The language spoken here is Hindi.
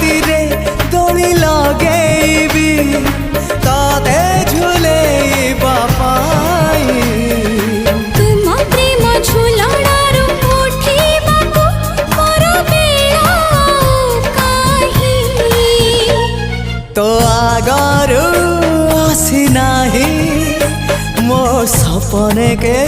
रातिरे दोली लगेबी तते झुलेइबा पाई तुम प्रेम झुलणारू उठिबाकू मोर बेला काहे तो आगरू आसी नाही मो सपने के